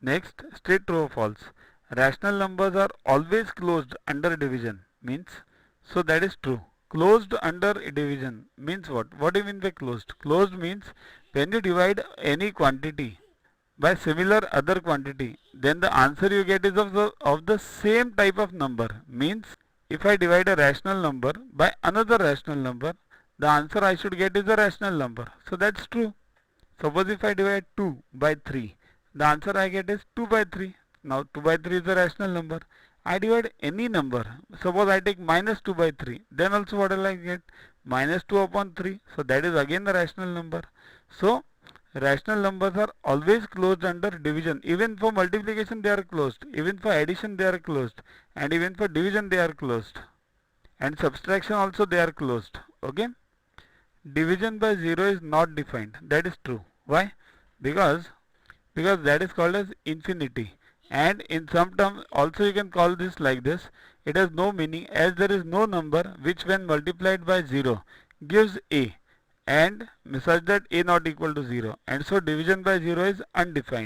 Next, state true or false. Rational numbers are always closed under division means, so that is true. Closed under division means what? What do you mean by closed? Closed means when you divide any quantity by similar other quantity, then the answer you get is of the same type of number. Means if I divide a rational number by another rational number, the answer I should get is a rational number. So that's true. Suppose if I divide 2 by 3, the answer I get is 2 by 3. Now 2 by 3 is a rational number. I divide any number. Suppose I take minus 2 by 3. Then also what will I get? Minus 2 upon 3. So that is again the rational number. So rational numbers are always closed under division. Even for multiplication they are closed. Even for addition they are closed. And even for division they are closed. And subtraction also they are closed. Okay. Division by 0 is not defined. That is true. Why? Because that is called as infinity. And in some terms also you can call this like this. It has no meaning, as there is no number which when multiplied by 0 gives a, and such that a not equal to 0, and so division by 0 is undefined.